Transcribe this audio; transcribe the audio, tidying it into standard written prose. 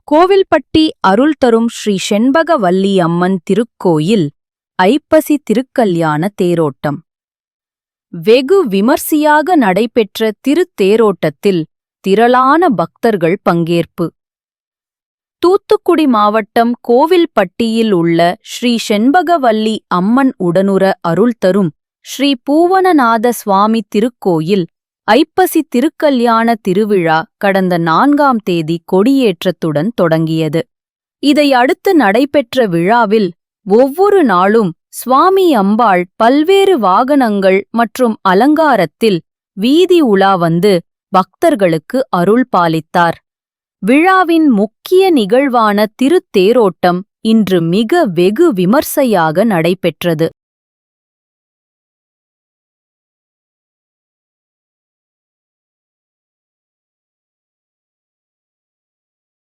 கோவில்பட்டி அருள் தரும் ஸ்ரீ செண்பகவல்லி அம்மன் திருக்கோயில் ஐப்பசி திருக்கல்யாண தேரோட்டம். வெகு விமர்சையாக நடைபெற்ற திருத்தேரோட்டத்தில் திரளான பக்தர்கள் பங்கேற்பு. தூத்துக்குடி மாவட்டம் கோவில்பட்டியில் உள்ள ஸ்ரீ செண்பகவல்லி அம்மன் உடனுற அருள் தரும் ஸ்ரீ பூவனநாத சுவாமி திருக்கோயில் ஐப்பசி திருக்கல்யாண திருவிழா கடந்த 4ஆம் தேதி கொடியேற்றத்துடன் தொடங்கியது. இதை அடுத்து நடைபெற்ற விழாவில் ஒவ்வொரு நாளும் சுவாமி அம்பாள் பல்வேறு வாகனங்கள் மற்றும் அலங்காரத்தில் வீதி உலா வந்து பக்தர்களுக்கு அருள் பாலித்தார். விழாவின் முக்கிய நிகழ்வான திருத்தேரோட்டம் இன்று மிக வெகு விமர்சையாக நடைபெற்றது.